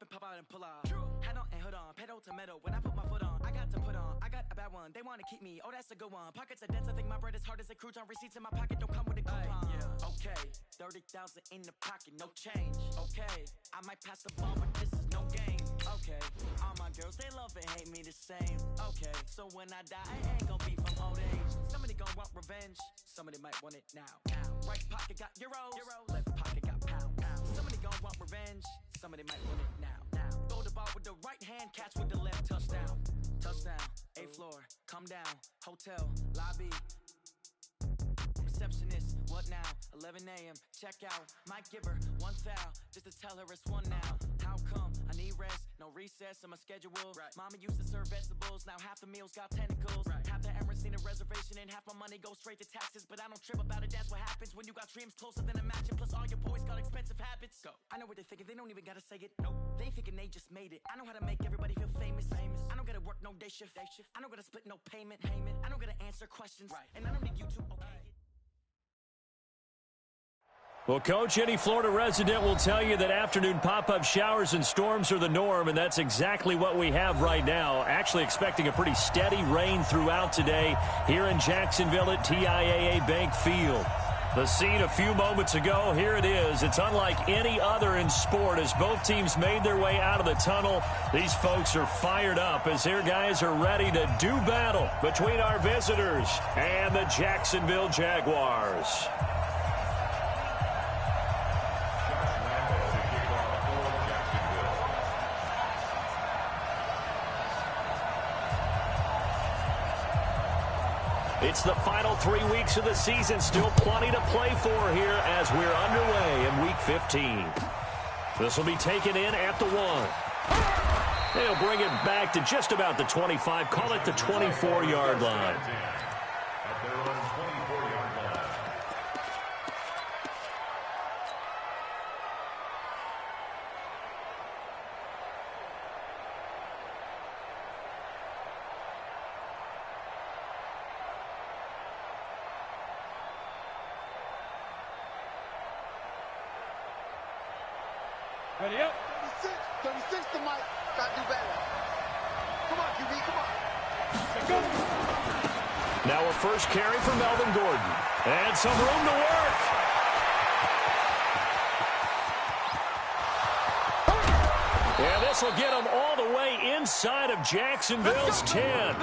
pop out and pull off. Head on and hood on, pedal to metal. When I put my foot on, I got to put on. I got a bad one, they want to keep me. Oh, that's a good one. Pockets are dense, I think my bread is hard as a crouton. Receipts in my pocket don't come with a coupon. Okay, 30,000 in the pocket, no change. Okay, I might pass the ball, but this is no game. Okay, all my girls, they love and hate me the same. Okay, so when I die, I ain't gonna be from old age. Somebody gonna want revenge, somebody might want it now. Right pocket got euros, left pocket got pounds. Somebody gonna want revenge, somebody might want it now. Throw the ball with the right hand, catch with the left, touchdown. Touchdown, 8th floor, come down, hotel, lobby. Receptionist, what now? 11 a.m., check out. Might give her one foul, just to tell her it's one now. How come? I need rest, no recess in my schedule. Mama used to serve vegetables, now half the meals got tentacles. Half the Emirates need a reservation and half my money goes straight to taxes. But I don't trip about it, that's what happens when you got dreams closer than a mansion. Plus all your boys got expensive habits. Go. I know what they're thinking, they don't even gotta say it. Nope. They thinking they just made it. I know how to make everybody feel famous. I don't gotta work no day shift. I don't gotta split no payment. I don't gotta answer questions. And I don't need you to okay it. Well, Coach, any Florida resident will tell you that afternoon pop-up showers and storms are the norm, and that's exactly what we have right now. Actually expecting a pretty steady rain throughout today here in Jacksonville at TIAA Bank Field. The scene a few moments ago, here it is. It's unlike any other in sport as both teams made their way out of the tunnel. These folks are fired up as their guys are ready to do battle between our visitors and the Jacksonville Jaguars. It's the final 3 weeks of the season. Still plenty to play for here as we're underway in Week 15. This will be taken in at the 1. They'll bring it back to just about the 25. Call it the 24-yard line. Ready up. 36 to Mike. Gotta do better. Come on, QB, come on. Now a first carry for Melvin Gordon. And some room to work. And this will get them all the way inside of Jacksonville's 10.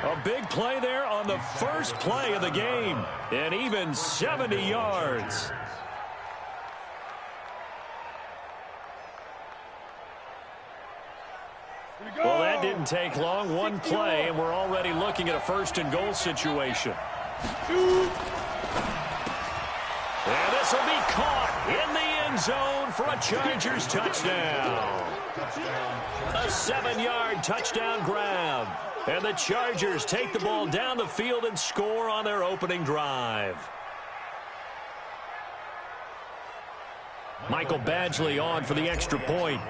A big play there on the first play of the game. And even 70 yards. Well, that didn't take long. One play, and we're already looking at a first-and-goal situation. And this will be caught in the end zone for a Chargers touchdown. A 7-yard touchdown grab. And the Chargers take the ball down the field and score on their opening drive. Michael Badgley on for the extra point.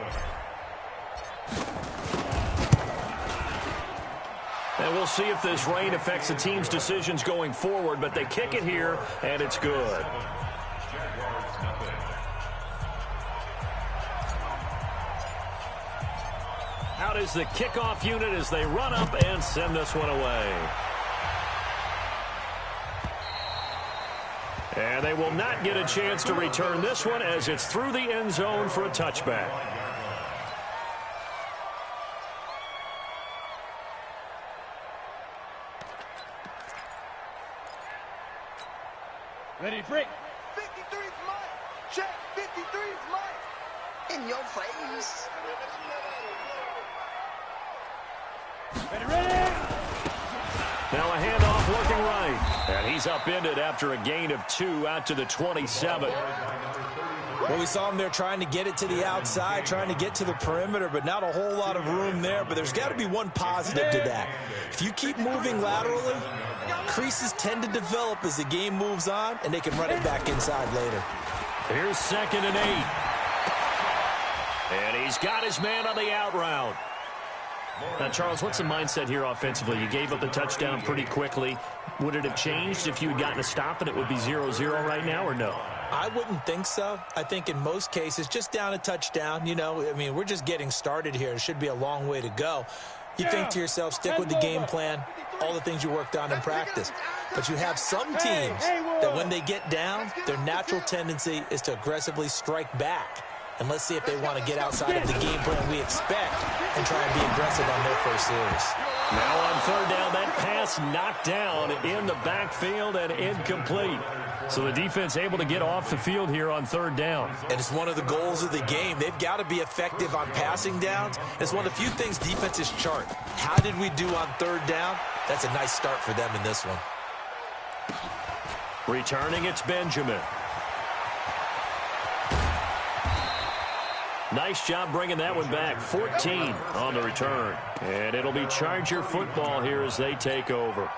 And we'll see if this rain affects the team's decisions going forward, but they kick it here, and it's good. Out is the kickoff unit as they run up and send this one away. And they will not get a chance to return this one as it's through the end zone for a touchback. Ready, break. 53's mine. Check. 53's mine. In your face. Ready, ready. Now a handoff working right. And he's upended after a gain of 2 out to the 27. Well, we saw him there trying to get it to the outside, trying to get to the perimeter, but not a whole lot of room there. But there's got to be one positive to that. If you keep moving laterally, creases tend to develop as the game moves on, and they can run it back inside later. Here's 2nd and 8. And he's got his man on the out route. Now, Charles, what's the mindset here offensively? You gave up the touchdown pretty quickly. Would it have changed if you had gotten a stop and it would be 0-0 right now, or no? I wouldn't think so. I think in most cases, just down a touchdown, you know, I mean, we're just getting started here. It should be a long way to go. You think to yourself, stick with the game plan, all the things you worked on in practice. But you have some teams that when they get down, their natural tendency is to aggressively strike back. And let's see if they want to get outside of the game plan we expect and try and be aggressive on their first series. Now on third down, that pass knocked down in the backfield and incomplete. So the defense able to get off the field here on third down. And it's one of the goals of the game. They've got to be effective on passing downs. It's one of the few things defenses chart. How did we do on third down? That's a nice start for them in this one. Returning, it's Benjamin. Nice job bringing that one back. 14 on the return. And it'll be Charger football here as they take over.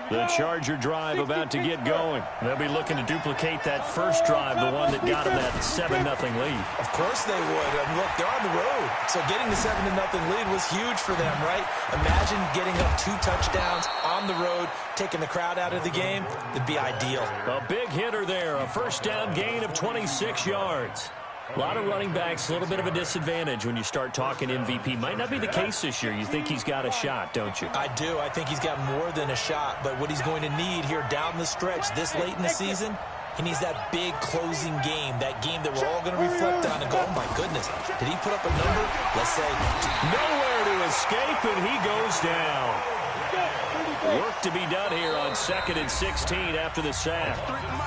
The Charger drive about to get going. They'll be looking to duplicate that first drive, the one that got them that 7-0 lead. Of course they would. I mean, look, they're on the road. So getting the 7-0 lead was huge for them, right? Imagine getting up 2 touchdowns on the road, taking the crowd out of the game. It'd be ideal. A big hitter there. A first down gain of 26 yards. A lot of running backs, a little bit of a disadvantage when you start talking MVP. Might not be the case this year. You think he's got a shot, don't you? I do. I think he's got more than a shot. But what he's going to need here down the stretch this late in the season, he needs that big closing game, that game that we're all going to reflect on and go, oh, my goodness, did he put up a number? Let's say. Nowhere to escape, and he goes down. Work to be done here on 2nd and 16 after the sack.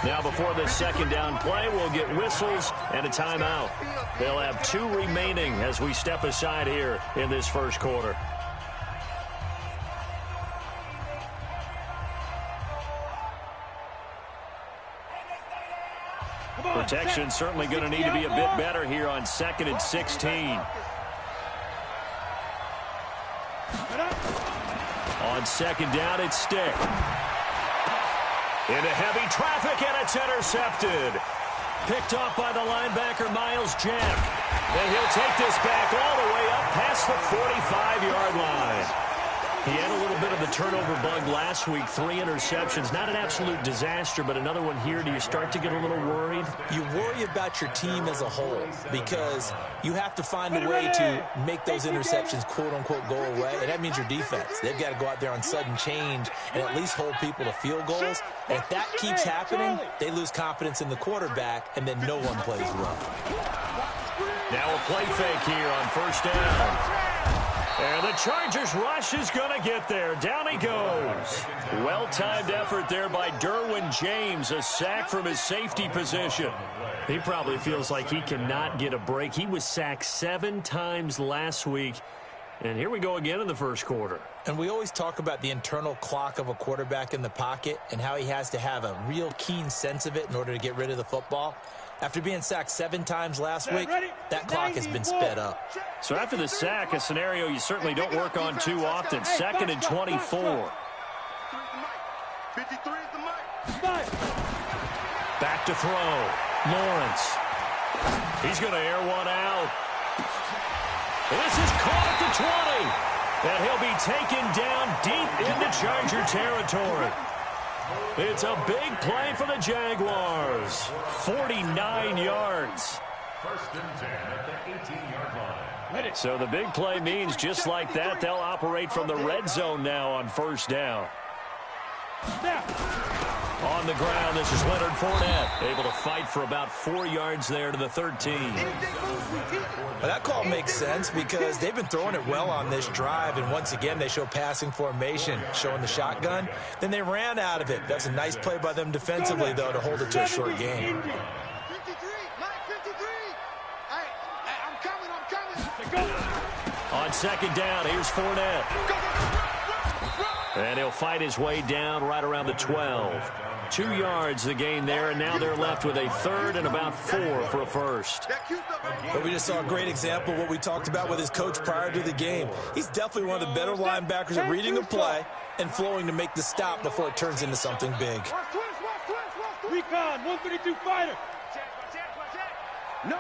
Now before the second down play, we'll get whistles and a timeout. They'll have 2 remaining as we step aside here in this first quarter. Protection certainly going to need to be a bit better here on 2nd and 16. On second down, it's Stick. Into heavy traffic, and it's intercepted. Picked off by the linebacker, Miles Jack. And he'll take this back all the way up past the 45-yard line. He had a little bit of the turnover bug last week, 3 interceptions. Not an absolute disaster, but another one here. Do you start to get a little worried? You worry about your team as a whole because you have to find a way to make those interceptions, quote-unquote, go away, and that means your defense. They've got to go out there on sudden change and at least hold people to field goals. And if that keeps happening, they lose confidence in the quarterback, and then no one plays well. Now a play fake here on first down. And the Chargers rush is going to get there. Down he goes. Well-timed effort there by Derwin James. A sack from his safety position. He probably feels like he cannot get a break. He was sacked 7 times last week. And here we go again in the first quarter. And we always talk about the internal clock of a quarterback in the pocket and how he has to have a real keen sense of it in order to get rid of the football. After being sacked 7 times last week, that clock has been sped up. So after the sack, a scenario you certainly don't work on too often. 2nd and 24. Back to throw. Lawrence. He's going to air one out. This is caught at the 20. And he'll be taken down deep into Charger territory. It's a big play for the Jaguars. 49 yards. First and 10 at the 18-yard line. So the big play means just like that, they'll operate from the red zone now on first down. On the ground, this is Leonard Fournette, able to fight for about 4 yards there to the 13. Well, that call makes sense because they've been throwing it well on this drive, and once again, they show passing formation, showing the shotgun. Then they ran out of it. That's a nice play by them defensively, though, to hold it to a short game. 53, Mike, 53. Hey, I'm coming. On second down, here's Fournette. And he'll fight his way down right around the 12. 2 yards the gain there, and now they're left with a 3rd and about 4 for a first. But we just saw a great example of what we talked about with his coach prior to the game. He's definitely one of the better linebackers at reading a play and flowing to make the stop before it turns into something big. Con, 132 fighter. No.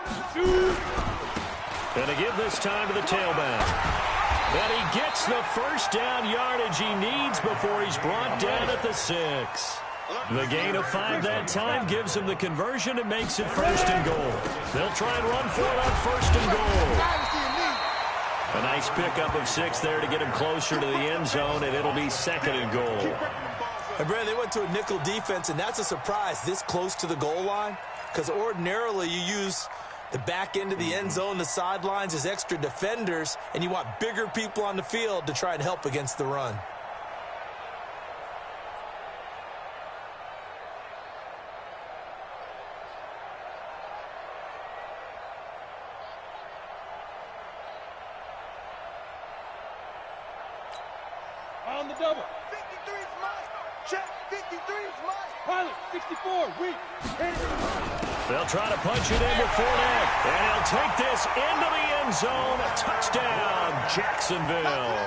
Gonna give this time to the tailback. And he gets the first down yardage he needs before he's brought down at the 6. The gain of 5 that time gives him the conversion and makes it 1st and goal. They'll try and run for it on 1st and goal. A nice pickup of 6 there to get him closer to the end zone, and it'll be 2nd and goal. And Brad, they went to a nickel defense, and that's a surprise this close to the goal line, because ordinarily you use the back end of the end zone, the sidelines as extra defenders, and you want bigger people on the field to try and help against the run. On the double. 53's must. Check. 53's must. Pilot, 64, weak. They'll try to punch it in with Fournette. And he'll take this into the end zone. Touchdown, Jacksonville.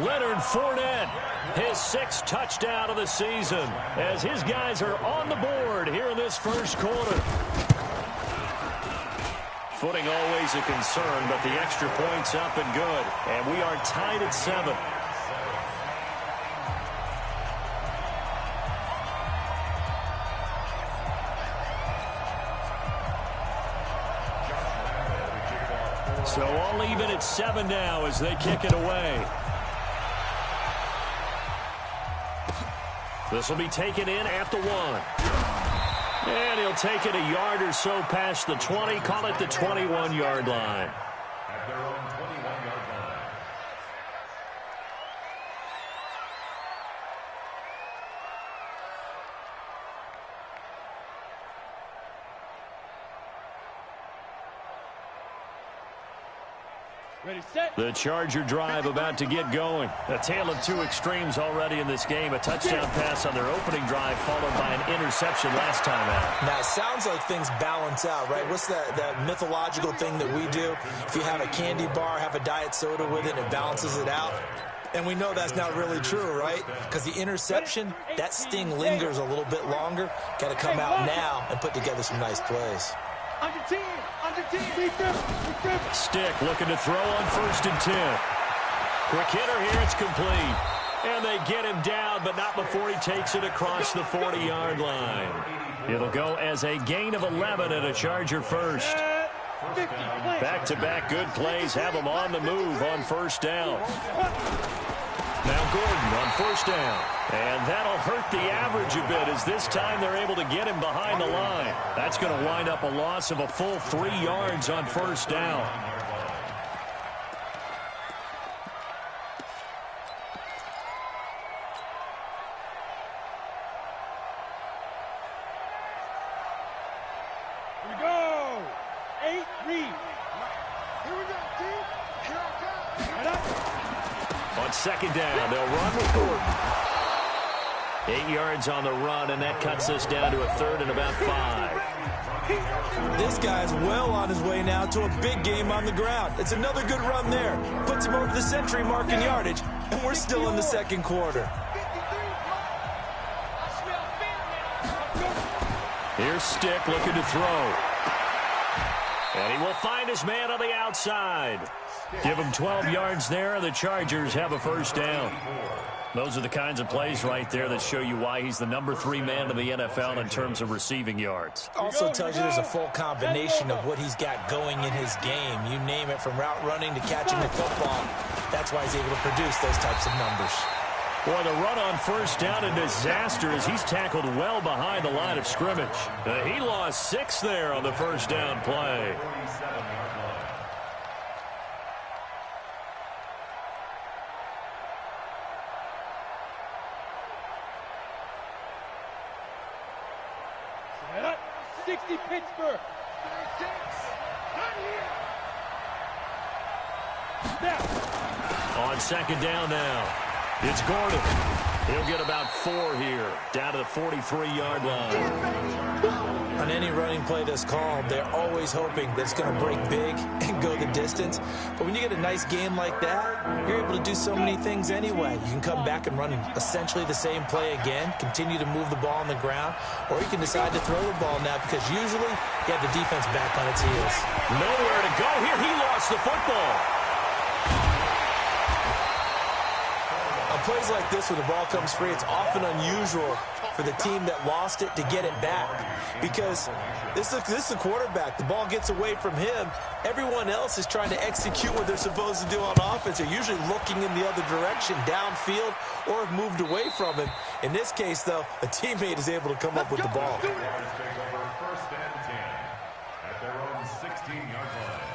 Leonard Fournette, his 6th touchdown of the season, as his guys are on the board here in this first quarter. Footing always a concern, but the extra point's up and good. And we are tied at 7. So all even at 7 now as they kick it away. This will be taken in at the 1. And he'll take it a yard or so past the 20, call it the 21-yard line. At their own 21-yard line. Ready, set. The Charger drive about to get going. A tale of 2 extremes already in this game. A touchdown pass on their opening drive followed by an interception last time out. Now, it sounds like things balance out, right? What's that mythological thing that we do? If you have a candy bar, have a diet soda with it, it balances it out. And we know that's not really true, right? Because the interception, that sting lingers a little bit longer. Got to come out now and put together some nice plays. On your team. Beat them. Stick looking to throw on 1st and 10. Quick hitter here, it's complete. And they get him down, but not before he takes it across the 40-yard line. It'll go as a gain of 11 and a Charger first. Back-to-back good plays have them on the move on 1st down. Now Gordon on 1st down. And that'll hurt the average a bit as this time they're able to get him behind the line. That's going to wind up a loss of a full 3 yards on 1st down. Here we go. 8 read. Here we go, team. Here I come. On 2nd down, they'll run with Gordon. 8 yards on the run, and that cuts us down to a 3rd and about 5. This guy's well on his way now to a big game on the ground. It's another good run there. Puts him over the century mark in yardage, and we're still in the 2nd quarter. Here's Stick looking to throw. And he will find his man on the outside. Give him 12 yards there, and the Chargers have a 1st down. Those are the kinds of plays right there that show you why he's the number 3 man in the NFL in terms of receiving yards. Also tells you there's a full combination of what he's got going in his game. You name it, from route running to catching the football. That's why he's able to produce those types of numbers. Boy, the run on 1st down, a disaster as he's tackled well behind the line of scrimmage. He lost 6 there on the 1st down play. Set up. 60 Pittsburgh. 36. Not here. Now. On 2nd down now. It's Gordon. He'll get about 4 here, down to the 43-yard line. On any running play that's called, they're always hoping that it's going to break big and go the distance. But when you get a nice game like that, you're able to do so many things anyway. You can come back and run essentially the same play again, continue to move the ball on the ground, or you can decide to throw the ball now because usually you have the defense back on its heels. Nowhere to go here. He lost the football. On plays like this, when the ball comes free, it's often unusual for the team that lost it to get it back because this is a quarterback. The ball gets away from him. Everyone else is trying to execute what they're supposed to do on offense. They're usually looking in the other direction, downfield, or have moved away from him. In this case, though, a teammate is able to come up with the ball. First and 10 at their own 16-yard line.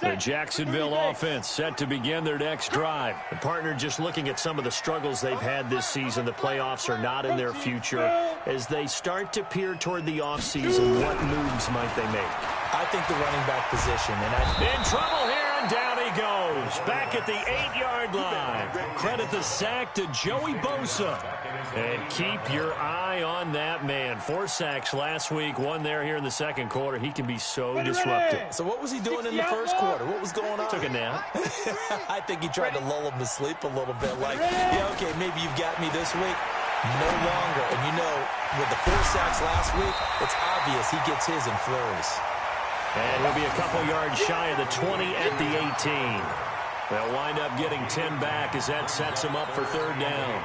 The Jacksonville offense set to begin their next drive. The partner just looking at some of the struggles they've had this season. The playoffs are not in their future. As they start to peer toward the offseason, what moves might they make? I think the running back position. In trouble here, and down he goes. Back at the 8-yard line. Credit the sack to Joey Bosa. And keep your eye on that man. 4 sacks last week, 1 there here in the second quarter. He can be so disruptive. So what was he doing in the first quarter? What was going on? Took a nap. I think he tried to lull him to sleep a little bit. Like, yeah, okay, maybe you've got me this week. No longer. And you know, with the 4 sacks last week, it's obvious he gets his in flurries. And he'll be a couple yards shy of the 20 at the 18. They'll wind up getting 10 back as that sets him up for 3rd down.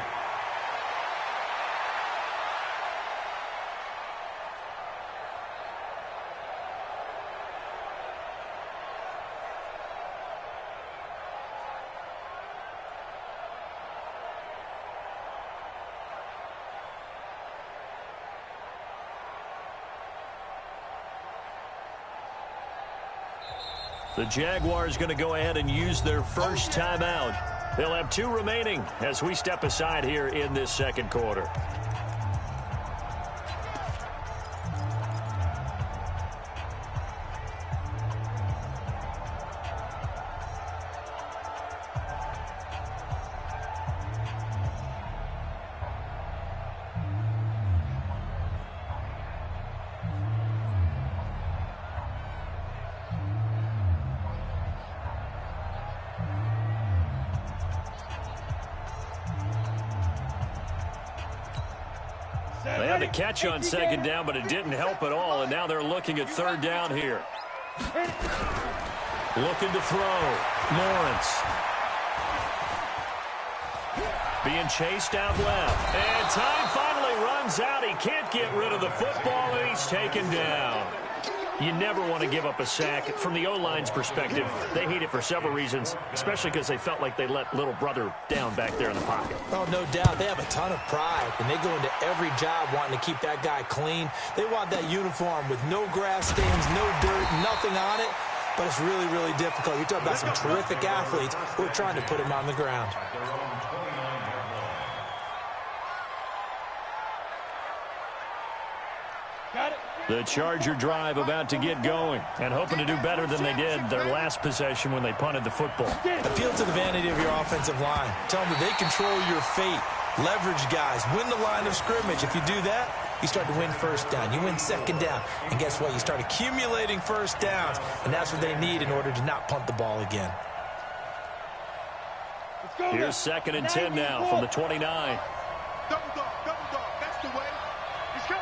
The Jaguars going to go ahead and use their first timeout. They'll have 2 remaining as we step aside here in this second quarter. They had the catch on 2nd down, but it didn't help at all, and now they're looking at 3rd down here. Looking to throw. Lawrence. Being chased out left. And time finally runs out. He can't get rid of the football, and he's taken down. You never want to give up a sack. From the O-line's perspective, they hate it for several reasons, especially because they felt like they let little brother down back there in the pocket. Oh, no doubt. They have a ton of pride, and they go into every job wanting to keep that guy clean. They want that uniform with no grass stains, no dirt, nothing on it, but it's really, really difficult. You're talking about some terrific athletes who are trying to put him on the ground. The Charger drive about to get going and hoping to do better than they did their last possession when they punted the football. Appeal to the vanity of your offensive line. Tell them that they control your fate. Leverage guys. Win the line of scrimmage. If you do that, you start to win 1st down. You win 2nd down. And guess what? You start accumulating 1st downs. And that's what they need in order to not punt the ball again. Here's 2nd and 10 now from the 29. Double dog. That's the way. He's coming.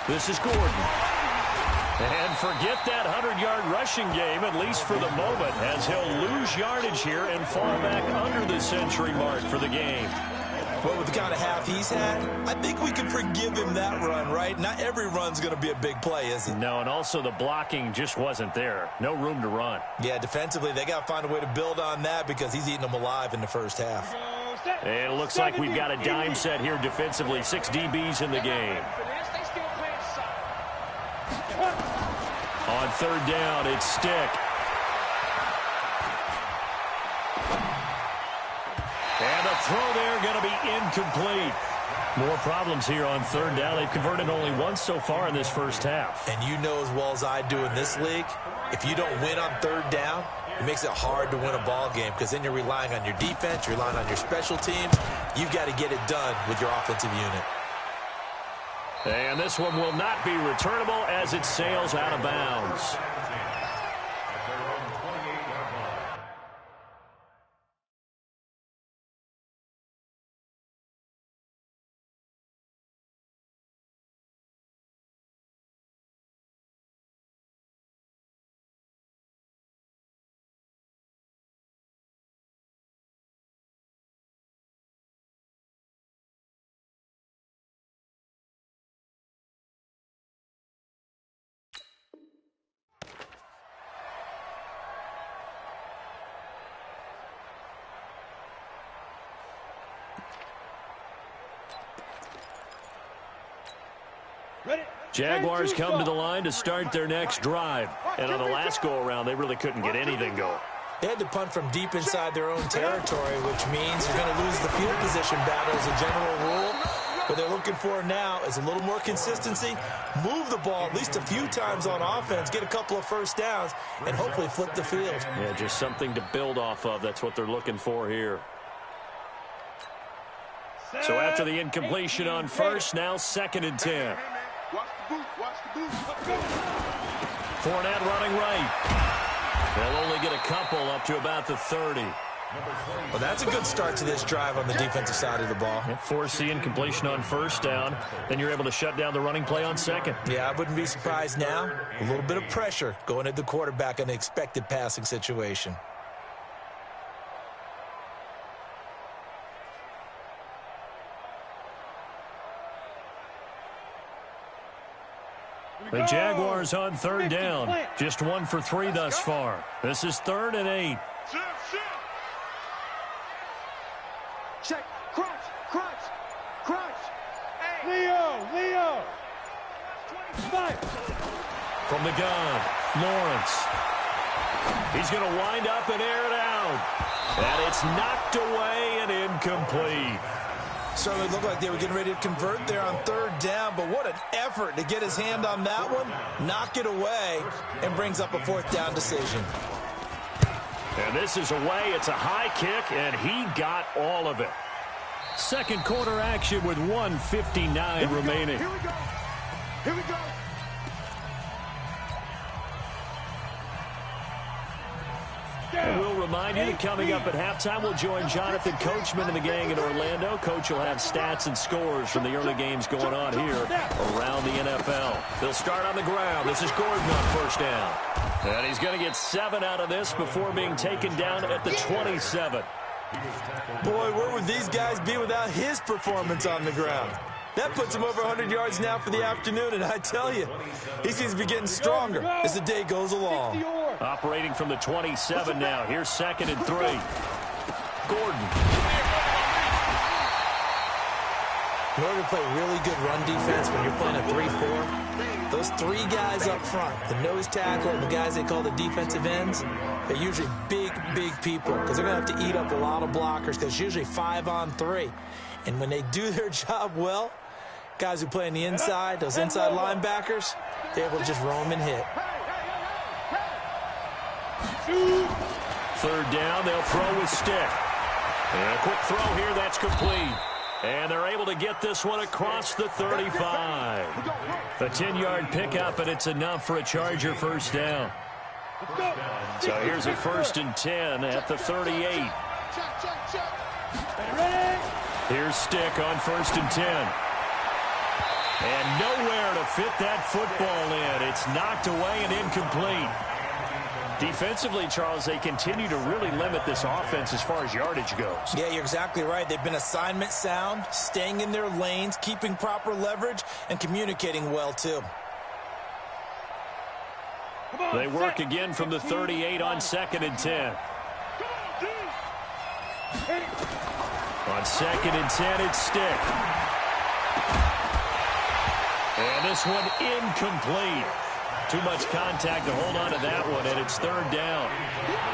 This is Gordon. And forget that 100-yard rushing game, at least for the moment, as he'll lose yardage here and fall back under the century mark for the game. Well, with the kind of half he's had, I think we can forgive him that run, right? Not every run's going to be a big play, is it? No, and also the blocking just wasn't there. No room to run. Yeah, defensively, they got to find a way to build on that because he's eating them alive in the first half. And it looks like we've got a dime set here defensively. 6 DBs in the game. On 3rd down, it's Stick. And the throw there going to be incomplete. More problems here on third down. They've converted only once so far in this first half. And you know as well as I do in this league, if you don't win on third down, it makes it hard to win a ball game because then you're relying on your defense, you're relying on your special teams. You've got to get it done with your offensive unit. And this one will not be returnable as it sails out of bounds. Jaguars come to the line to start their next drive. And on the last go-around, they really couldn't get anything going. They had to punt from deep inside their own territory, which means you're going to lose the field position battle as a general rule. What they're looking for now is a little more consistency, move the ball at least a few times on offense, get a couple of first downs, and hopefully flip the field. Yeah, just something to build off of. That's what they're looking for here. So after the incompletion on first, now 2nd and 10. Fournette running right. They'll only get a couple up to about the 30. Well, that's a good start to this drive on the defensive side of the ball. Force the incompletion on first down. Then you're able to shut down the running play on second. Yeah, I wouldn't be surprised now. A little bit of pressure going at the quarterback in an expected passing situation. The Jaguars on third down. Just 1 for 3 thus far. This is 3rd and 8. Check. Crunch. Leo. Fight. From the gun, Lawrence. He's going to wind up and air it out. And it's knocked away and incomplete. Certainly looked like they were getting ready to convert there on 3rd down, but what an effort to get his hand on that one, knock it away, and brings up a 4th down decision. And this is away. It's a high kick, and he got all of it. Second quarter action with 1:59 remaining. Here we go. And we'll remind you that coming up at halftime, we'll join Jonathan Coachman and the gang in Orlando. Coach will have stats and scores from the early games going on here around the NFL. They'll start on the ground. This is Gordon on first down. And he's going to get 7 out of this before being taken down at the 27. Boy, where would these guys be without his performance on the ground? That puts him over 100 yards now for the afternoon, and I tell you, he seems to be getting stronger as the day goes along. Operating from the 27 now. Here's 2nd and 3. Gordon. In order to play really good run defense when you're playing a 3-4, those 3 guys up front, the nose tackle and the guys they call the defensive ends, they're usually big people because they're going to have to eat up a lot of blockers because it's usually 5 on 3. And when they do their job well, guys who play on the inside, those inside linebackers, they're able to just roam and hit. 3rd down, they'll throw with stick. And a quick throw here, that's complete. And they're able to get this one across the 35. A 10-yard pickup, and it's enough for a Charger first down. So here's a 1st and 10 at the 38. Here's Stick on 1st and 10. And nowhere to fit that football in. It's knocked away and incomplete. Defensively, Charles, they continue to really limit this offense as far as yardage goes. Yeah, you're exactly right. They've been assignment sound, staying in their lanes, keeping proper leverage, and communicating well, too. They work again from the 38 on 2nd and 10. On 2nd and 10, it's Stick. And this one incomplete. Too much contact to hold on to that one, and it's third down.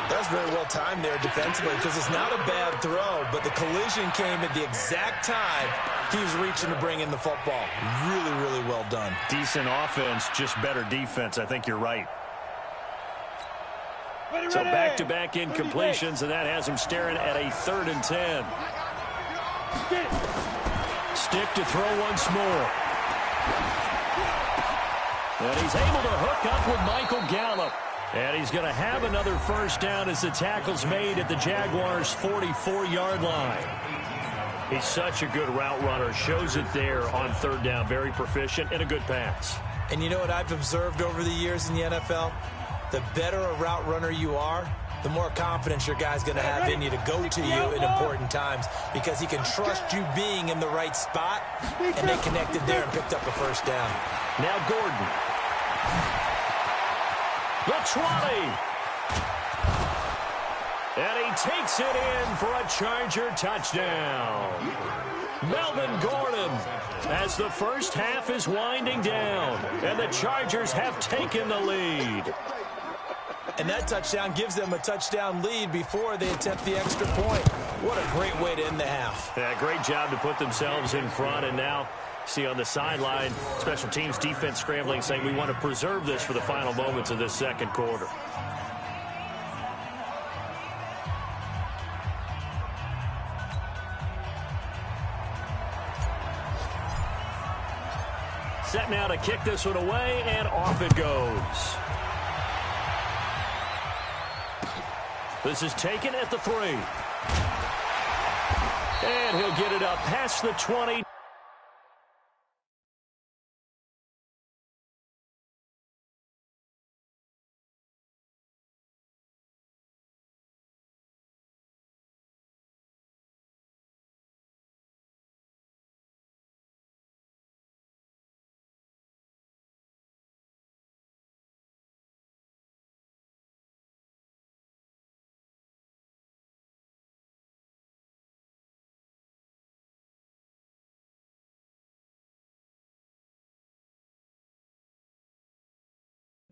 That was very well timed there defensively because it's not a bad throw, but the collision came at the exact time he was reaching to bring in the football. Really, really well done. Decent offense, just better defense. I think you're right. So back-to-back incompletions, and that has him staring at a 3rd and 10. Stick to throw once more. And he's able to hook up with Michael Gallup. And he's going to have another first down as the tackle's made at the Jaguars' 44-yard line. He's such a good route runner. Shows it there on 3rd down. Very proficient and a good pass. And you know what I've observed over the years in the NFL? The better a route runner you are, the more confidence your guy's going to have in you to go to you in important times because he can trust you being in the right spot, and they connected there and picked up a first down. Now Gordon. The 20. And he takes it in for a Charger touchdown. Melvin Gordon, as the first half is winding down, and the Chargers have taken the lead. And that touchdown gives them a touchdown lead before they attempt the extra point. What a great way to end the half. Yeah, great job to put themselves in front, and now see on the sideline, special teams defense scrambling, saying we want to preserve this for the final moments of this second quarter. Set now to kick this one away, and off it goes. This is taken at the 3. And he'll get it up past the 20.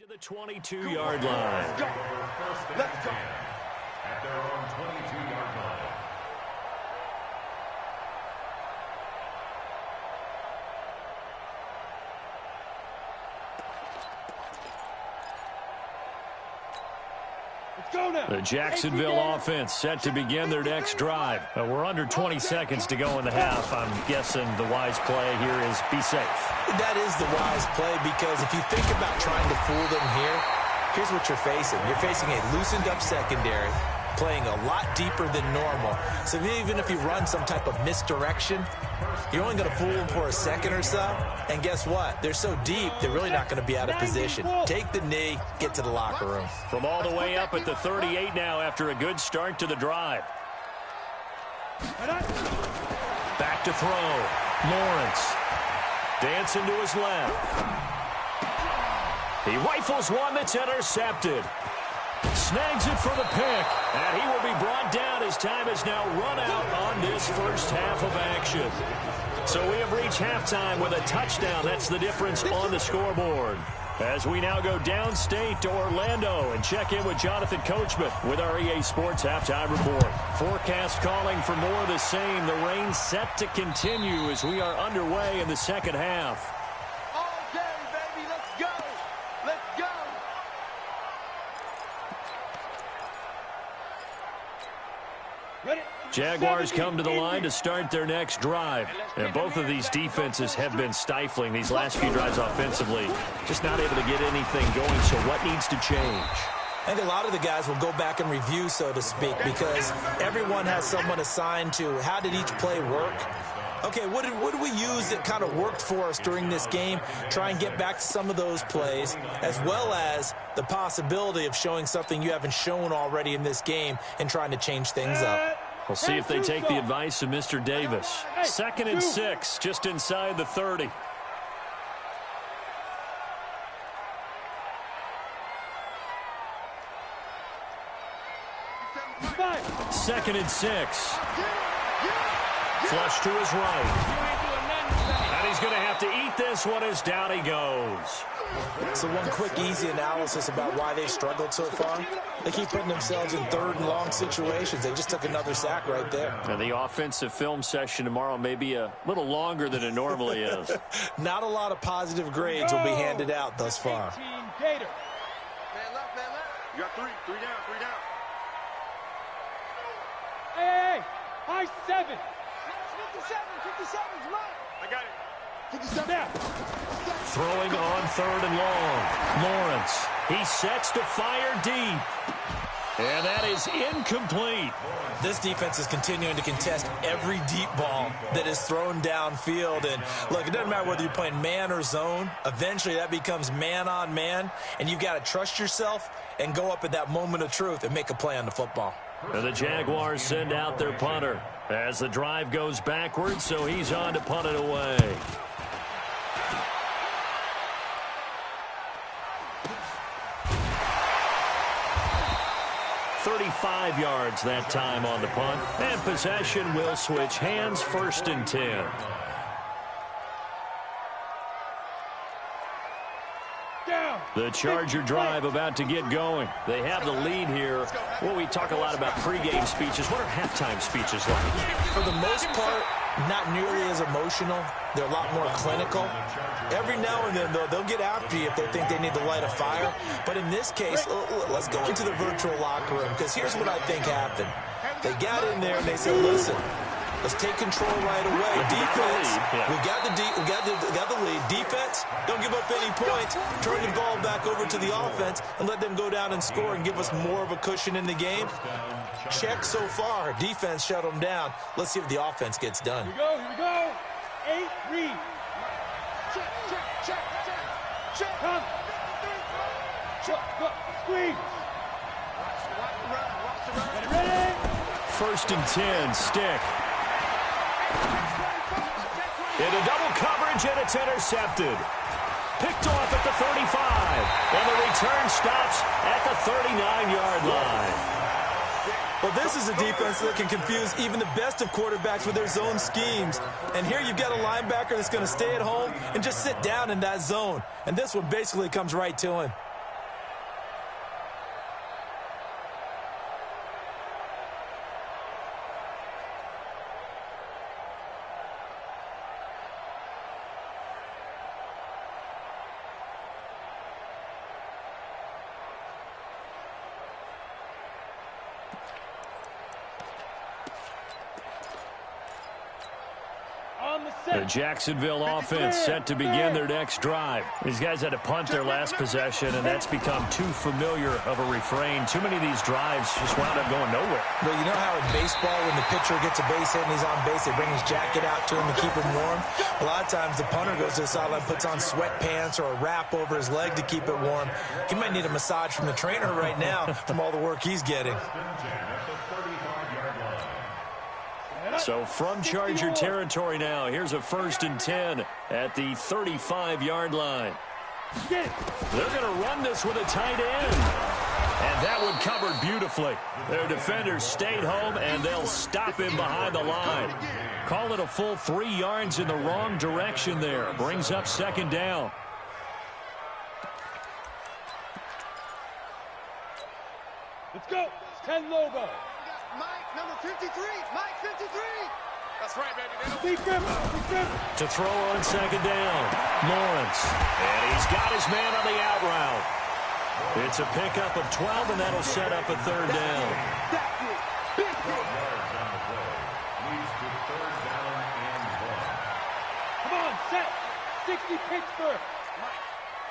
To the 22-yard line. Let's go. Let's go. At their own 22-yard line. The Jacksonville offense set to begin their next drive. We're under 20 seconds to go in the half. I'm guessing the wise play here is be safe. That is the wise play because if you think about trying to fool them here, here's what you're facing. You're facing a loosened up secondary, playing a lot deeper than normal. So even if you run some type of misdirection, you're only going to fool them for a second or so. And guess what? They're so deep, they're really not going to be out of position. Take the knee, get to the locker room. From all the way up at the 38 now after a good start to the drive. Back to throw. Lawrence. Dancing to his left. He rifles one that's intercepted. Snags it for the pick, and he will be brought down as time has now run out on this first half of action. So we have reached halftime with a touchdown. That's the difference on the scoreboard. As we now go downstate to Orlando and check in with Jonathan Coachman with our EA Sports Halftime Report. Forecast calling for more of the same. The rain set to continue as we are underway in the second half. Jaguars come to the line to start their next drive. And both of these defenses have been stifling these last few drives offensively. Just not able to get anything going, so what needs to change? I think a lot of the guys will go back and review, so to speak, because everyone has someone assigned to how did each play work. Okay, what did we use that kind of worked for us during this game? Try and get back to some of those plays, as well as the possibility of showing something you haven't shown already in this game and trying to change things up. We'll see if they take the advice of Mr. Davis. 2nd and 6, just inside the 30. Second and 6. Flush to his right. And he's going to have to eat this one as down he goes. So one quick, easy analysis about why they've struggled so far. They keep putting themselves in third and long situations. They just took another sack right there. And the offensive film session tomorrow may be a little longer than it normally is. Not a lot of positive grades will be handed out thus far. Man left, man left. You got three. Three down, three down. Hey, high 7. 57, 57's right. I got it. 57. Now. Throwing on third and long. Lawrence, he sets to fire deep. And that is incomplete. This defense is continuing to contest every deep ball that is thrown downfield. And look, it doesn't matter whether you're playing man or zone. Eventually that becomes man on man. And you've got to trust yourself and go up at that moment of truth and make a play on the football. And the Jaguars send out their punter as the drive goes backwards, so he's on to punt it away. "35 yards that time on the punt, and possession will switch hands, 1st and 10. The Charger drive about to get going. They have the lead here. Well, we talk a lot about pregame speeches. What are halftime speeches like? For the most part, not nearly as emotional. They're a lot more clinical. Every now and then, though, they'll get after you if they think they need to light a fire. But in this case, let's go into the virtual locker room, because here's what I think happened. They got in there and they said, listen, let's take control right away. Defense, we got the lead. Defense, don't give up any points. Turn the ball back over to the offense and let them go down and score and give us more of a cushion in the game. Check so far. Defense shut them down. Let's see if the offense gets done. Here we go. 8 read. Check. Come. Squeeze. Watch the run. Ready? 1st and 10, stick. Into double coverage, and it's intercepted. Picked off at the 35, and the return stops at the 39-yard line. Well, this is a defense that can confuse even the best of quarterbacks with their zone schemes. And here you've got a linebacker that's going to stay at home and just sit down in that zone. And this one basically comes right to him. The Jacksonville offense set to begin their next drive. These guys had to punt their last possession, and that's become too familiar of a refrain. Too many of these drives just wound up going nowhere. But you know how in baseball, when the pitcher gets a base hit and he's on base, they bring his jacket out to him to keep him warm? A lot of times the punter goes to the sideline, puts on sweatpants or a wrap over his leg to keep it warm. He might need a massage from the trainer right now from all the work he's getting. So from Charger territory now, here's a 1st and 10 at the 35-yard line. They're going to run this with a tight end. And that one covered beautifully. Their defenders stayed home, and they'll stop him behind the line. Call it a full 3 yards in the wrong direction there. Brings up 2nd down. Let's go. 10 logo. Mike, number 53. Mike, 53. That's right, baby. Big grip. To throw on 2nd down, Lawrence. And he's got his man on the out route. It's a pickup of 12, and that'll set up a 3rd down. That's it. Big hit. Come on, set. 60 Pittsburgh. Mike,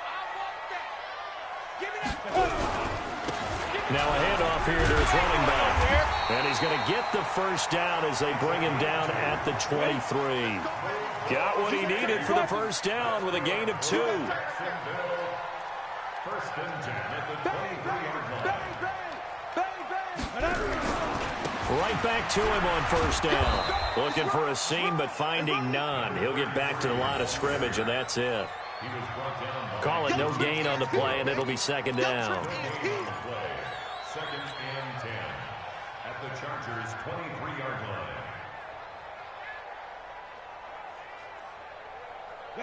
I want that. Give me that. Now a handoff here to his running back. And he's going to get the 1st down as they bring him down at the 23. Got what he needed for the 1st down with a gain of 2. 1st and 10 at the 23-yard line. Right back to him on 1st down. Looking for a seam, but finding none. He'll get back to the line of scrimmage, and that's it. Call it no gain on the play, and it'll be 2nd down. 2nd and 10 at the Chargers' 23-yard line.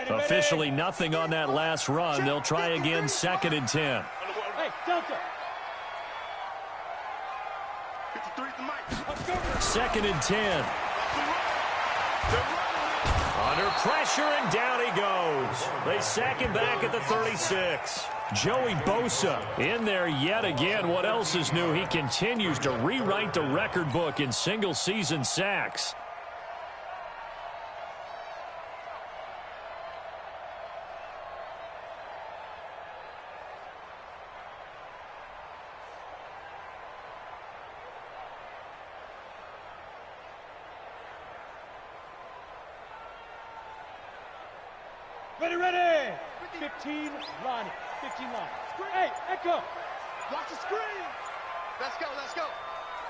Officially nothing on that last run. They'll try again, 2nd and 10. Hey, Delta. 53's the mic. 2nd and 10. Under pressure, and down he goes. They sack him back at the 36. Joey Bosa in there yet again. What else is new? He continues to rewrite the record book in single-season sacks. Ready. 15 line. 15 line. Hey, Echo. Watch the screen. Let's go.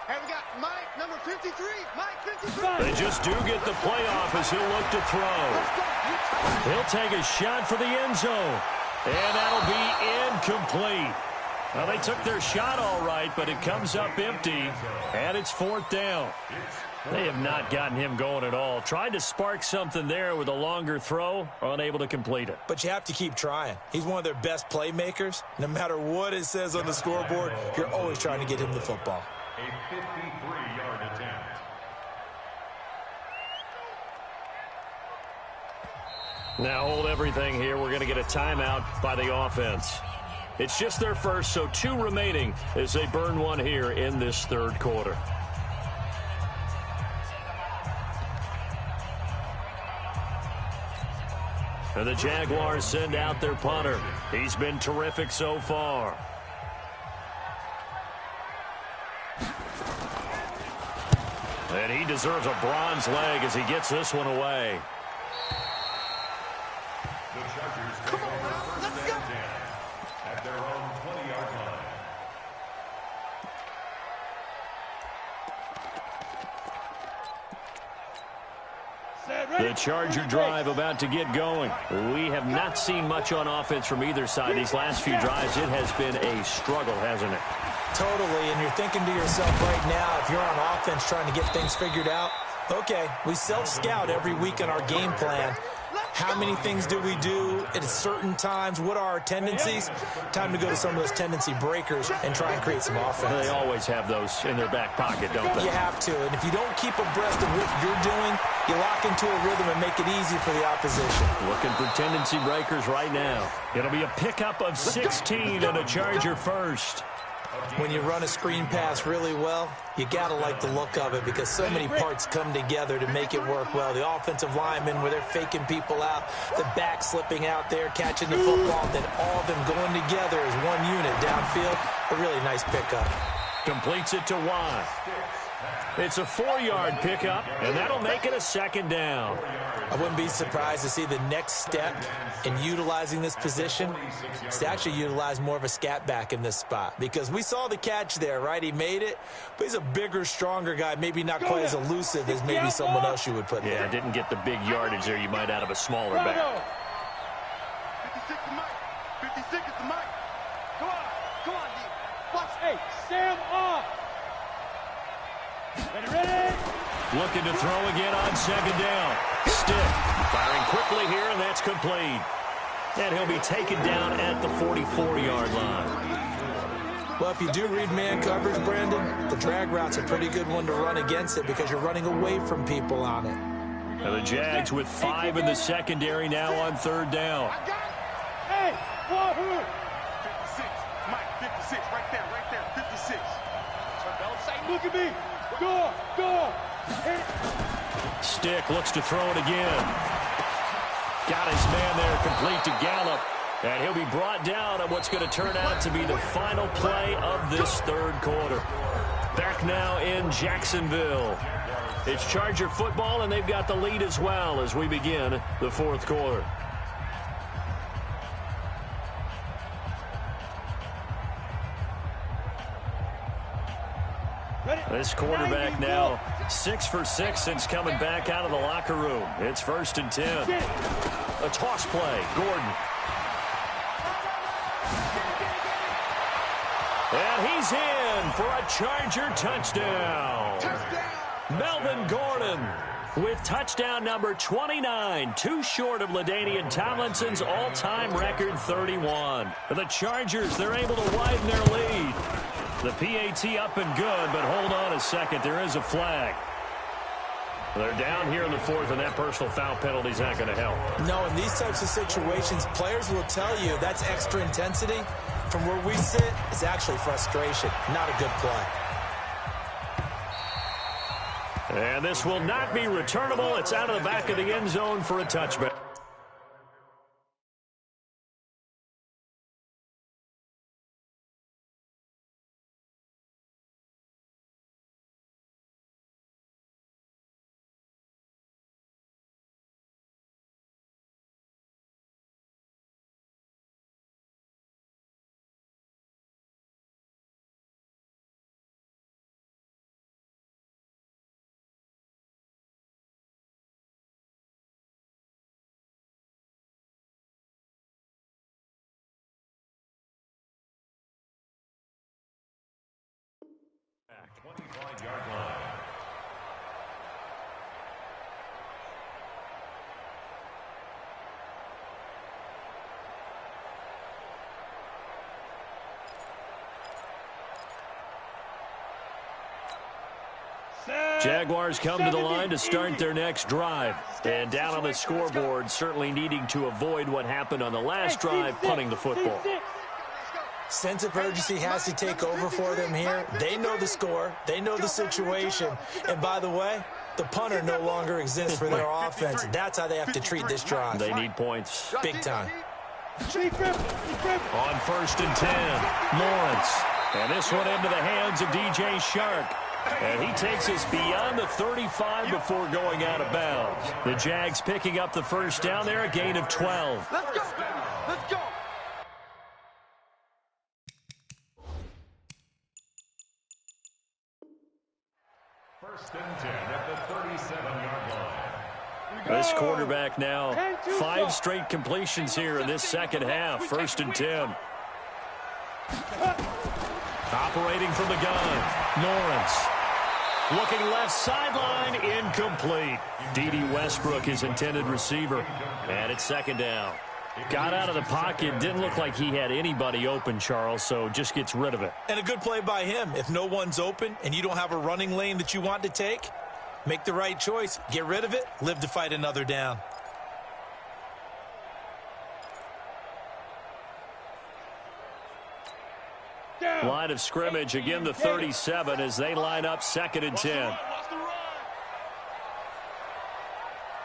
Hey, we got Mike, number 53. Mike, 53. They just do get the playoff as he'll look to throw. He'll take a shot for the end zone. And that'll be incomplete. Well, they took their shot all right, but it comes up empty. And it's 4th down. They have not gotten him going at all. Tried to spark something there with a longer throw, unable to complete it. But you have to keep trying. He's one of their best playmakers. No matter what it says on the scoreboard, you're always trying to get him the football. A 53-yard attempt. Now hold everything here. We're going to get a timeout by the offense. It's just their first, so 2 remaining as they burn one here in this 3rd quarter. And the Jaguars send out their punter. He's been terrific so far. And he deserves a bronze leg as he gets this one away. The Chargers take over 1st and 10 at their own 20-yard line. The Charger drive about to get going. We have not seen much on offense from either side these last few drives. It has been a struggle, hasn't it? Totally, and you're thinking to yourself right now, if you're on offense trying to get things figured out, okay, we self-scout every week in our game plan. How many things do we do at certain times? What are our tendencies? Time to go to some of those tendency breakers and try and create some offense. They always have those in their back pocket, don't they? You have to, and if you don't keep abreast of what you're doing, you lock into a rhythm and make it easy for the opposition. Looking for tendency breakers right now. It'll be a pickup of 16 and a Charger first. When you run a screen pass really well, you got to like the look of it because so many parts come together to make it work well. The offensive linemen, where they're faking people out, the back slipping out there, catching the football, then all of them going together as one unit downfield. A really nice pickup. Completes it to Watt. It's a 4-yard pickup, and that'll make it a 2nd down. I wouldn't be surprised to see the next step in utilizing this position is to actually utilize more of a scat back in this spot. Because we saw the catch there, right? He made it, but he's a bigger, stronger guy, maybe not quite as elusive as maybe someone else you would put there. Yeah, didn't get the big yardage there you might out of a smaller back. 56 is the mic. 56 is the mic. Come on, D. Watch. Hey, Sam off. Ready. Looking to throw again on 2nd down. Stick firing quickly here, and that's complete. And he'll be taken down at the 44-yard line. Well, if you do read man coverage, Brandon, the drag route's a pretty good one to run against it because you're running away from people on it. And the Jags with 5 in the secondary now on 3rd down. Hey, Wahoo! 56. Mike, 56. Right there. 56. Look at me. Go. Stick looks to throw it again. Got his man there, complete to Gallup. And he'll be brought down on what's going to turn out to be the final play of this 3rd quarter. Back now in Jacksonville. It's Charger football, and they've got the lead as well as we begin the 4th quarter. This quarterback now 6 for 6 since coming back out of the locker room. It's 1st and 10. A toss play. Gordon. And he's in for a Charger touchdown. Melvin Gordon with touchdown number 29, too short of LaDainian Tomlinson's all-time record 31. The Chargers, they're able to widen their lead. The PAT up and good, but hold on a second. There is a flag. They're down here in the fourth, and that personal foul penalty is not going to help. No, in these types of situations, players will tell you that's extra intensity. From where we sit, it's actually frustration, not a good play. And this will not be returnable. It's out of the back of the end zone for a touchback. Jaguars come to the line to start their next drive. And down on the scoreboard, certainly needing to avoid what happened on the last drive, punting the football. Sense of urgency has to take over for them here. They know the score. They know the situation. And by the way, the punter no longer exists for their offense. That's how they have to treat this drive. They need points. Big time. On 1st and 10, Lawrence. And this one into the hands of DJ Shark. And he takes us beyond the 35 before going out of bounds. The Jags picking up the first down there, a gain of 12. Let's go. Let's go. First and 10 at the 37-yard line. This quarterback now 5 straight completions here in this second half. 1st and 10. Operating from the gun, Lawrence. Looking left sideline, incomplete. D.D. Westbrook, his intended receiver. And it's 2nd down. Got out of the pocket, didn't look like he had anybody open, Charles, so just gets rid of it. And a good play by him. If no one's open and you don't have a running lane that you want to take, make the right choice. Get rid of it, live to fight another down. Line of scrimmage, again the 37 as they line up 2nd and 10.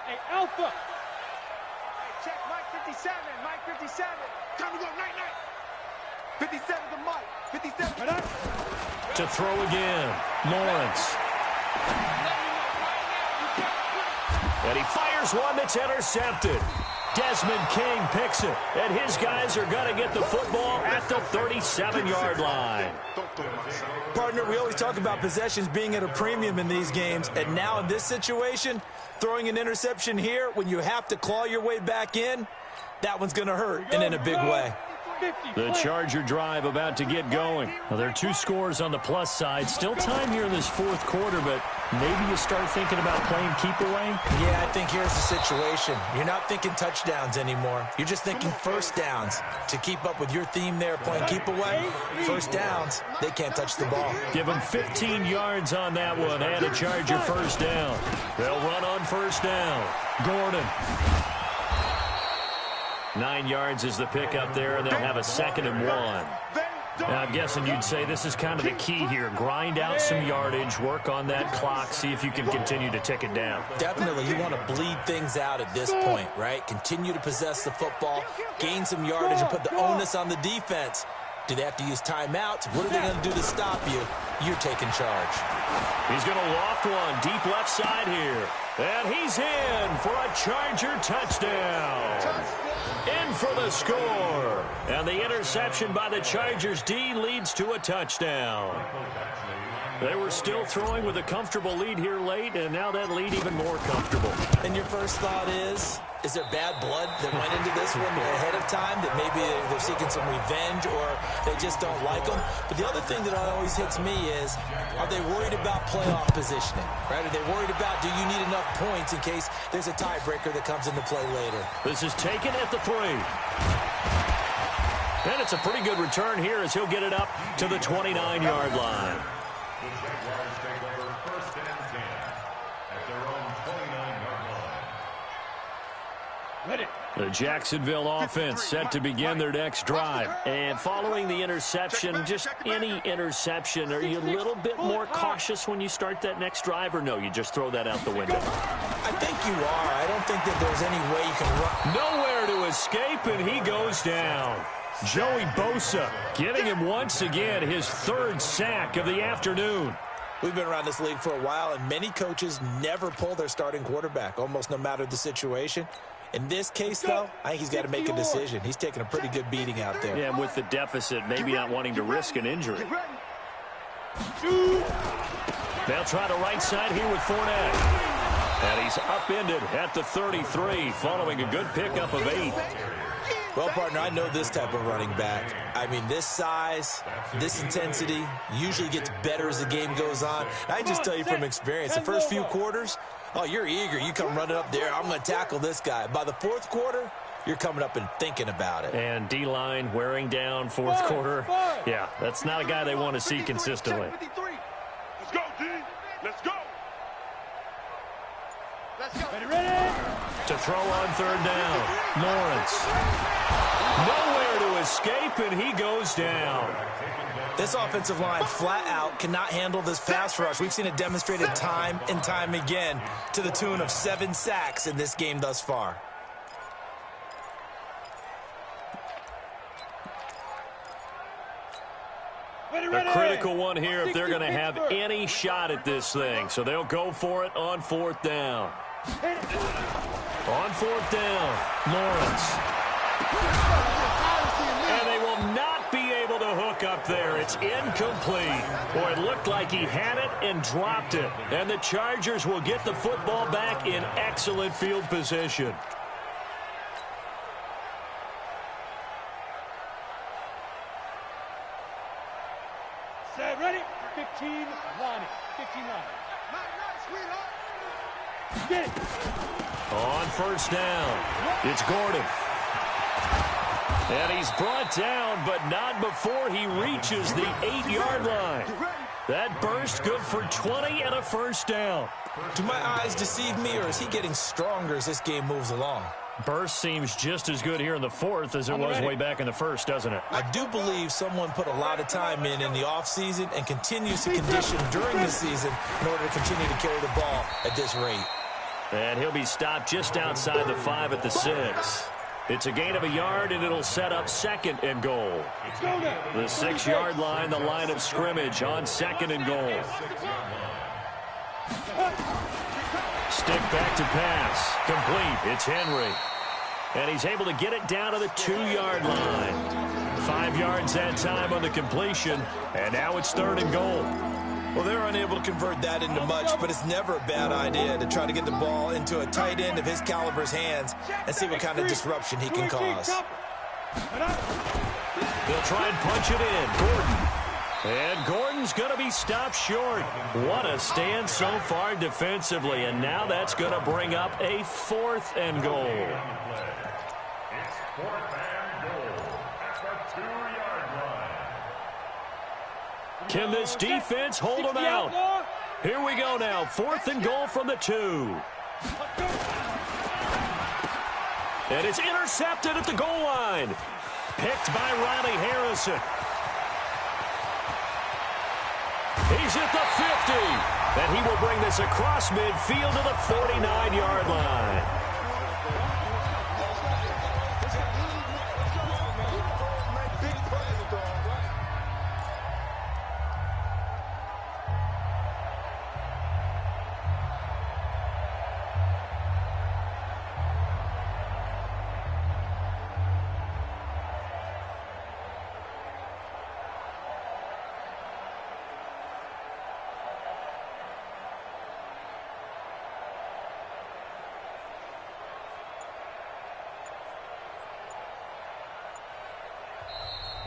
Hey, Alpha. Hey, check Mike 57. Mike 57. Time to go. Night, night. 57 to Mike. 57. To throw again, Lawrence. And he fires one that's intercepted. Desmond King picks it, and his guys are going to get the football at the 37-yard line. Partner, we always talk about possessions being at a premium in these games, and now in this situation, throwing an interception here when you have to claw your way back in, that one's going to hurt, and in a big way. The Charger drive about to get going. Well, there are 2 scores on the plus side. Still time here in this 4th quarter, but maybe you start thinking about playing keep away? Yeah, I think here's the situation. You're not thinking touchdowns anymore. You're just thinking first downs. To keep up with your theme there, playing keep away, first downs, they can't touch the ball. Give them 15 yards on that one and a Charger first down. They'll run on first down. Gordon. 9 yards is the pickup there, and they'll have a 2nd and 1. Now, I'm guessing you'd say this is kind of the key here. Grind out some yardage, work on that clock, see if you can continue to tick it down. Definitely, you want to bleed things out at this point, right? Continue to possess the football, gain some yardage, and put the onus on the defense. Do they have to use timeouts? What are they going to do to stop you? You're taking charge. He's going to loft one deep left side here. And he's in for a Charger touchdown. In for the score. And the interception by the Chargers D leads to a touchdown. They were still throwing with a comfortable lead here late, and now that lead even more comfortable. And your first thought is there bad blood that went into this one ahead of time, that maybe they're seeking some revenge or they just don't like them? But the other thing that always hits me is, are they worried about playoff positioning? Right? Are they worried about, do you need enough points in case there's a tiebreaker that comes into play later? This is taken at the 3. And it's a pretty good return here as he'll get it up to the 29-yard line. The Jaguars take over first and 10 at their own 29-yard line. Ready. The Jacksonville offense set to begin their next drive. And following the interception, just any interception, are you a little bit more cautious when you start that next drive, or no, you just throw that out the window? I think you are. I don't think that there's any way you can run. Nowhere to escape, and he goes down. Joey Bosa getting him once again his 3rd sack of the afternoon. We've been around this league for a while, and many coaches never pull their starting quarterback, almost no matter the situation. In this case, though, I think he's got to make a decision. He's taking a pretty good beating out there. Yeah, and with the deficit, maybe not wanting to risk an injury. They'll try the right side here with Fournette. And he's upended at the 33, following a good pickup of 8. Well, partner, I know this type of running back. I mean, this size, this intensity usually gets better as the game goes on. I just tell you from experience, the first few quarters, oh, you're eager. You come running up there, I'm going to tackle this guy. By the 4th quarter, you're coming up and thinking about it. And D-line wearing down 4th quarter. Yeah, that's not a guy they want to see consistently. Let's go, D. Let's go. Let's go. Ready. To throw on 3rd down, Lawrence. Nowhere to escape, and he goes down. This offensive line flat out cannot handle this pass rush. We've seen it demonstrated time and time again to the tune of 7 sacks in this game thus far. A critical one here if they're going to have any shot at this thing. So they'll go for it on 4th down. On 4th down, Lawrence. And they will not be able to hook up there. It's incomplete. Boy, it looked like he had it and dropped it. And the Chargers will get the football back in excellent field position. Set, ready. 15 line. 15 line. Get it. On 1st down, it's Gordon. And he's brought down, but not before he reaches the 8-yard line. That burst good for 20 and a 1st down. Do my eyes deceive me, or is he getting stronger as this game moves along? Burst seems just as good here in the 4th as it was way back in the 1st, doesn't it? I do believe someone put a lot of time in the offseason and continues to condition during the season in order to continue to carry the ball at this rate. And he'll be stopped just outside the 5 at the 6. It's a gain of a yard, and it'll set up 2nd and goal. The 6-yard line, the line of scrimmage on 2nd and goal. Stick back to pass. Complete. It's Henry. And he's able to get it down to the 2-yard line. 5 yards that time on the completion. And now it's 3rd and goal. Well, they're unable to convert that into much, but it's never a bad idea to try to get the ball into a tight end of his caliber's hands and see what kind of disruption he can cause. They'll try and punch it in. Gordon. And Gordon's going to be stopped short. What a stand so far defensively, and now that's going to bring up a 4th and goal. It's 4th and goal at the 2-yard line. Can this defense hold them out? Here we go now. 4th and goal from the 2. And it's intercepted at the goal line. Picked by Ronnie Harrison. He's at the 50. And he will bring this across midfield to the 49-yard line.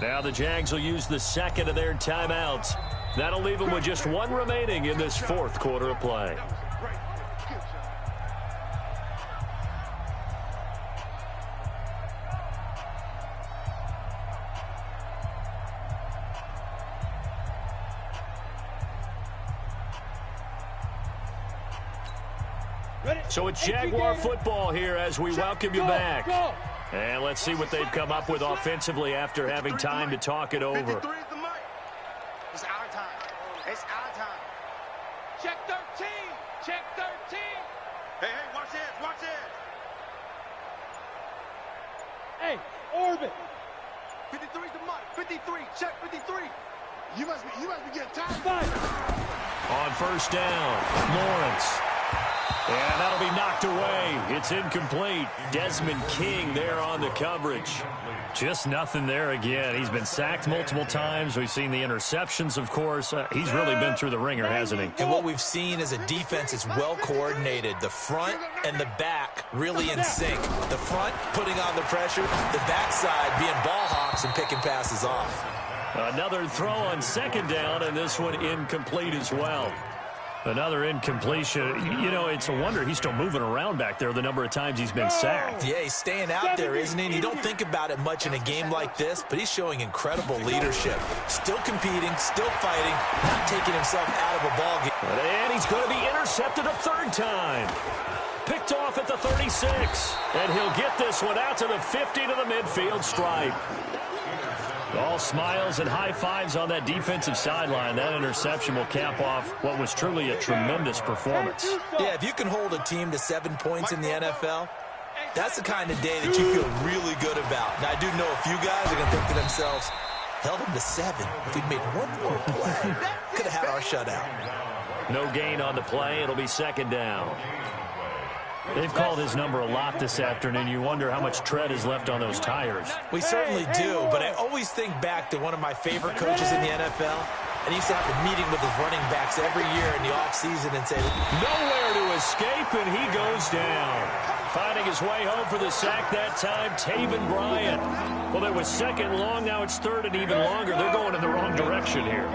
Now the Jags will use the second of their timeouts. That'll leave them with just one remaining in this fourth quarter of play. So it's Jaguar football here as we welcome you back. And let's see what they've come up with offensively after having time to talk it over. 53 is the mic. It's our time. It's our time. Check 13. Check 13. Hey, watch this. Watch this. Hey, orbit. 53 is the mic. 53. Check 53. You must be getting tired. Five. On first down, Lawrence. And that'll be knocked away. It's incomplete. Desmond King there on the coverage. Just nothing there again. He's been sacked multiple times. We've seen the interceptions, of course. He's really been through the ringer, hasn't he? And what we've seen is a defense that's well coordinated. The front and the back really in sync. The front putting on the pressure. The backside being ball hawks and picking passes off. Another throw on second down, and this one incomplete as well. Another incompletion. You know, it's a wonder he's still moving around back there the number of times he's been sacked. Yeah, he's staying out there, isn't he? And you don't think about it much in a game like this, but he's showing incredible leadership. Still competing, still fighting, not taking himself out of a ball game. And he's going to be intercepted a third time. Picked off at the 36. And he'll get this one out to the 50 to the midfield stripe. All smiles and high fives on that defensive sideline. That interception will cap off what was truly a tremendous performance. Yeah, if you can hold a team to 7 points in the NFL, that's the kind of day that you feel really good about. Now, I do know a few guys are going to think to themselves, held them to 7. If we'd made one more play, could have had our shutout. No gain on the play. It'll be second down. They've called his number a lot this afternoon. You wonder how much tread is left on those tires. We certainly do, but I always think back to one of my favorite coaches in the NFL, and he used to have a meeting with his running backs every year in the offseason and say, nowhere to escape, and he goes down. Finding his way home for the sack that time, Taven Bryant. Well, it was second long, now it's third and even longer. They're going in the wrong direction here.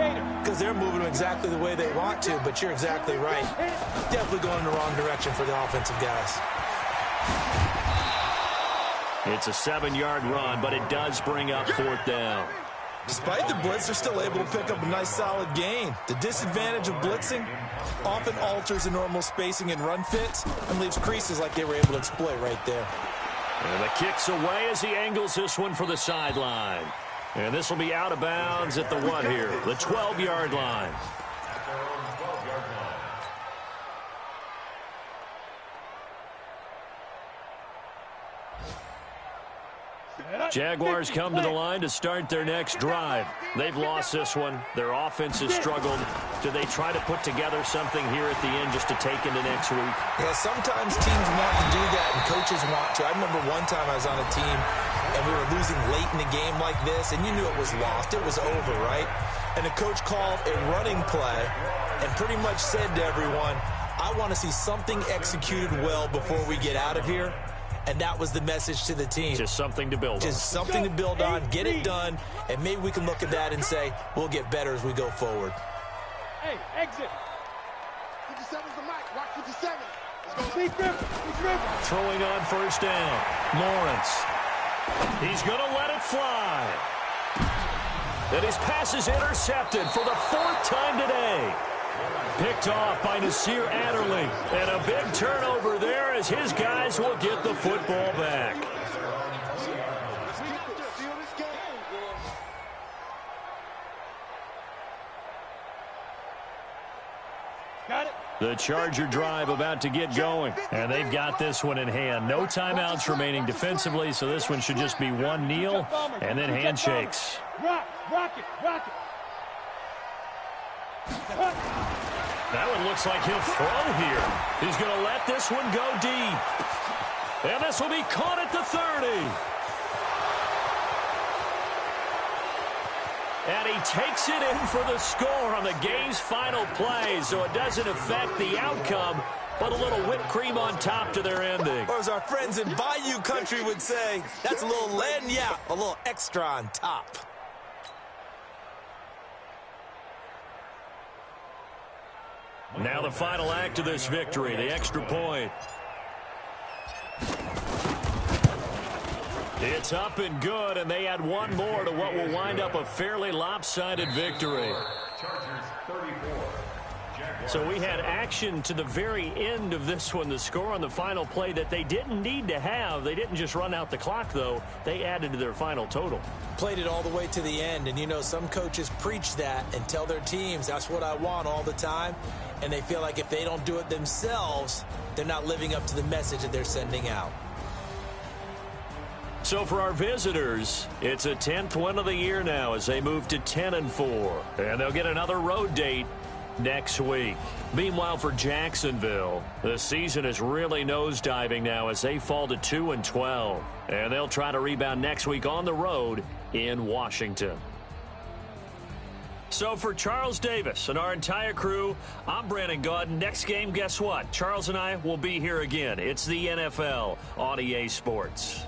Because they're moving them exactly the way they want to, but you're exactly right. Definitely going in the wrong direction for the offensive guys. It's a 7-yard run, but it does bring up fourth down. Despite the blitz, they're still able to pick up a nice solid gain. The disadvantage of blitzing often alters the normal spacing and run fits and leaves creases like they were able to exploit right there. And the kick's away as he angles this one for the sideline. And this will be out of bounds at the 1 here, the 12-yard line. Jaguars come to the line to start their next drive. They've lost this one. Their offense has struggled. Do they try to put together something here at the end just to take into next week? Yeah, sometimes teams want to do that and coaches want to. I remember one time I was on a team and we were losing late in the game like this, and you knew it was lost. It was over, right? And the coach called a running play and pretty much said to everyone, I want to see something executed well before we get out of here. And that was the message to the team. Just something to build on. Just something to build on, get it done, and maybe we can look at that and say, we'll get better as we go forward. Hey, exit. 57's the mic. Watch 57. He's ripped. Throwing on first down. Lawrence. He's going to let it fly. And his pass is intercepted for the 4th time today. Picked off by Nasir Adderley. And a big turnover there as his guys will get the football back. Got it. The Charger drive about to get going. And they've got this one in hand. No timeouts remaining defensively, so this one should just be one kneel and then handshakes. Rock it. That one looks like he'll throw here. He's going to let this one go deep. And this will be caught at the 30. And he takes it in for the score on the game's final play, so it doesn't affect the outcome, but a little whipped cream on top to their ending. Or as our friends in Bayou Country would say, that's a little lagniappe, a little extra on top. Now the final act of this victory, the extra point. It's up and good, and they add one more to what will wind up a fairly lopsided victory. Chargers 34. So we had action to the very end of this one. The score on the final play that they didn't need to have. They didn't just run out the clock, though. They added to their final total. Played it all the way to the end, and you know, some coaches preach that and tell their teams, that's what I want all the time, and they feel like if they don't do it themselves, they're not living up to the message that they're sending out. So for our visitors, it's a 10th win of the year now as they move to 10-4, and they'll get another road date next week. Meanwhile, for Jacksonville, the season is really nosediving now as they fall to 2-12, and they'll try to rebound next week on the road in Washington. So for Charles Davis and our entire crew, I'm Brandon Gaudin. Next game, guess what? Charles and I will be here again. It's the NFL on EA Sports.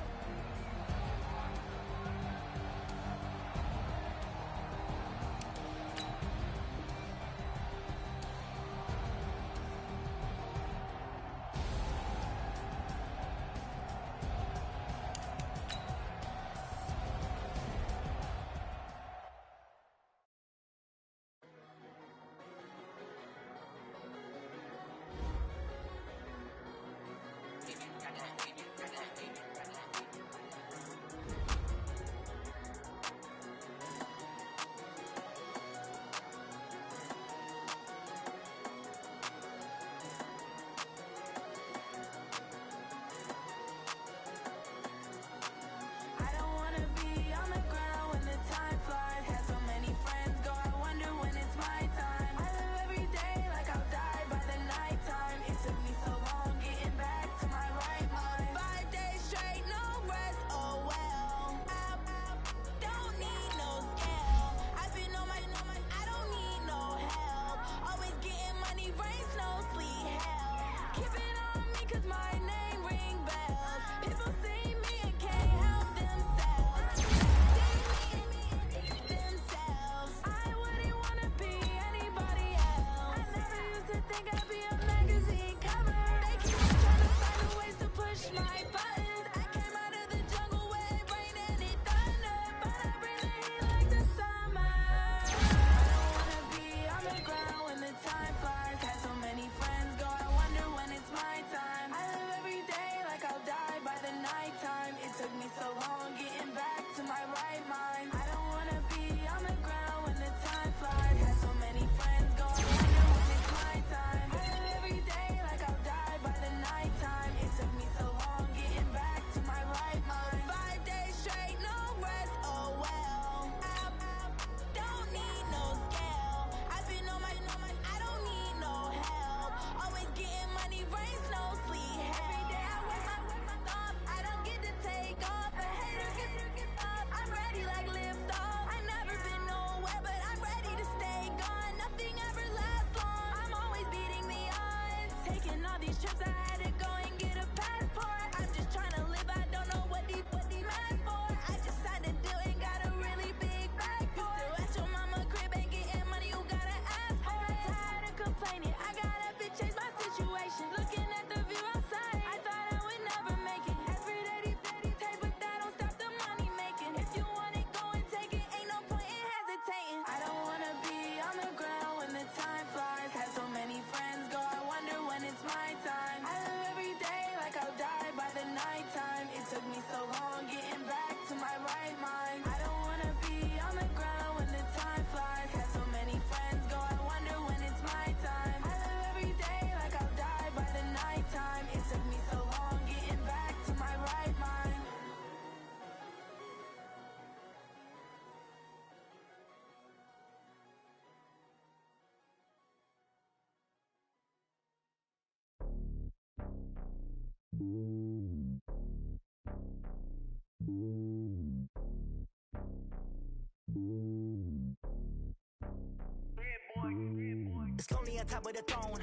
It's lonely on top of the throne.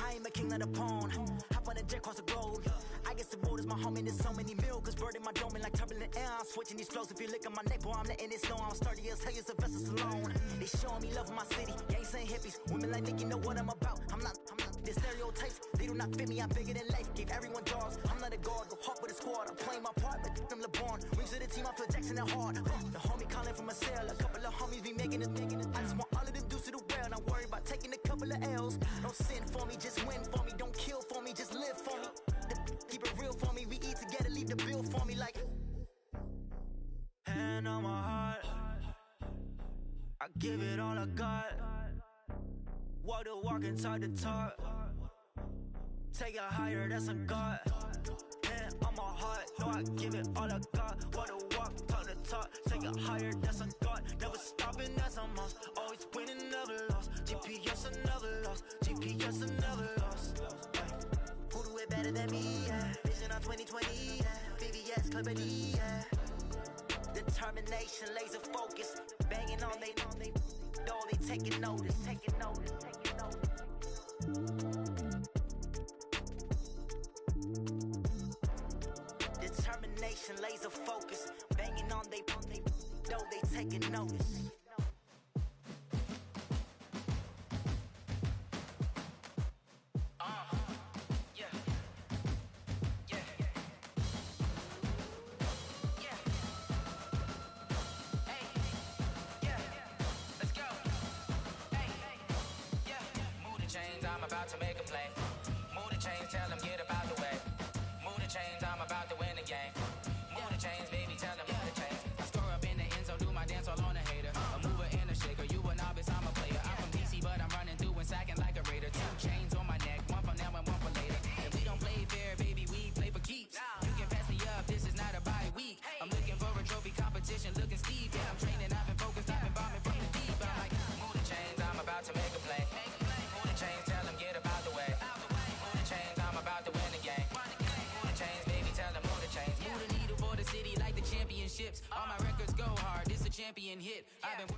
I am a king of the pawn. Hop on a jet across the globe. I guess the world is my home and there's so many milkers bird in my dome and like turbulent air. I'm switching these flows. If you look at my neck, boy, I'm letting it snow. I'm sturdy as hell as a vessel alone. They showing me love in my city. Gangs and hippies. Women like Nick, you know what I'm about. I'm not The stereotypes, they do not fit me, I'm bigger than life. Gave everyone dogs, I'm not a guard, go hard with a squad. I'm playing my part, but I'm LeBron. Rings to the team, I'm Phil Jackson and hard. The homie calling from a cell, a couple of homies be making it. I just want all of them dudes to do well, not worry about taking a couple of L's. Don't sin for me, just win for me. Don't kill for me, just live for me. Keep it real for me, we eat together, leave the bill for me like. Hand on my heart, I give it all I got. Walk the walk and talk the talk. Take it higher, that's a God. Hand on my heart, no, I give it all I got. Walk the walk, talk the talk. Take it higher, that's a God. Never stopping, that's a must. Always winning, never lost. GPS, I never lost. GPS, I never lost. Who do it better than me? Yeah. Vision on 2020, yeah. VVS, Clippity, yeah. Determination, laser focus. Banging on they know they taking notice. Taking notice, taking notice. Determination, laser focus. Banging on they know they taking notice. I'm about to make a play. Move the chains, tell them get about the way. Move the chains, I'm about to win the game. Move the chains, baby, tell them move the chains. I score up in the end zone, do my dance all on a hater. A mover and a shaker, you a novice, I'm a player. I'm from DC, but I'm running through and sacking like a raider. 2 chains on my neck, one for now and one for later. If we don't play fair, baby, we play for keeps. You can pass me up, this is not a bye week. I'm looking for a trophy competition, looking steep. Yeah, I'm training, I've been focused, I've been bombing from the deep. I'm like, move the chains, I'm about to make a play. Move the chains, tell them get about the way. Move the chains, I'm about to win the game. Move the chains, baby, tell them move the chains. Move the needle for the city like the championships. All my records go hard, this a champion hit. I've been